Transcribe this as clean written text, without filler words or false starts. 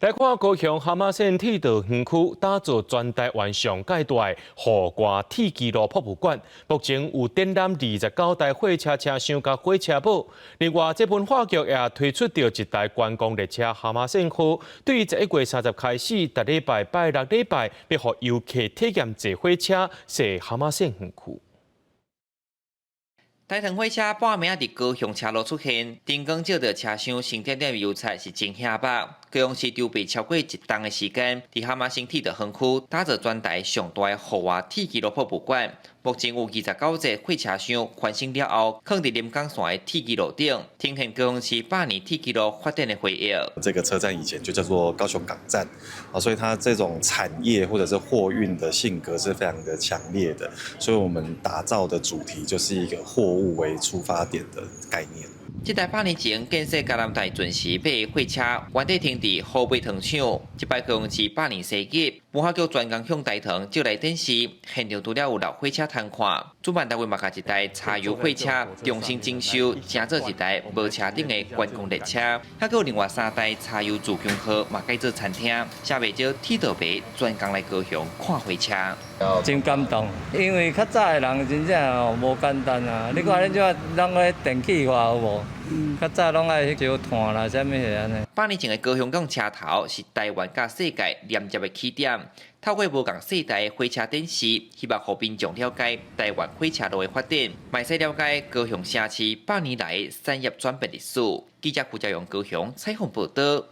来看高雄蛤蟆县铁道园区打造全台湾上界大的户外铁纪录博物馆，目前有展览29台火车车厢甲火车堡。另外，这本画剧也推出着一台观光列车蛤蟆线区，对于11月30日开始，逐礼拜拜六礼拜，要予游客体验坐火车坐蛤蟆线园区。 台糖火车半暝伫高雄车路出现，灯光照着车厢成点点油彩是真显白。高雄市筹备超过1冬的时间，伫蛤蟆新铁道园区打造全台上大的户外铁纪录博物馆。目前有29节火车厢翻新了后，放伫临港线的铁纪录顶，呈现高雄市100年铁纪录发展的回忆。这个车站以前就叫做高雄港站啊，所以它这种产业或者是货运的性格是非常的强烈的，所以我们打造的主题就是一个货物为出发点的概念。 这台8年前建设嘉南台准时买的火车，原地停伫后备糖厂。这摆高雄市100年生日，文化局专工向台糖借来电视，现场除了有老火车通看，主办单位嘛甲一台柴油火车重新征收，成做一台无车顶的观光列车。还有另外3台柴油自强号嘛改做餐厅，写袂少铁道迷专工来高雄看火车。 真感动，因为较早的人真正无简单啊！你看恁种人个电气化有无？较早拢爱烧炭啦，啥物个安尼。8年前的高雄港车头是台湾甲世界连接的起点，透过无共世代的火车展示，希望互民众了解台湾火车路的发展，迈使了解高雄城市100年来产业转变历史。记者胡家勇高雄采访报道。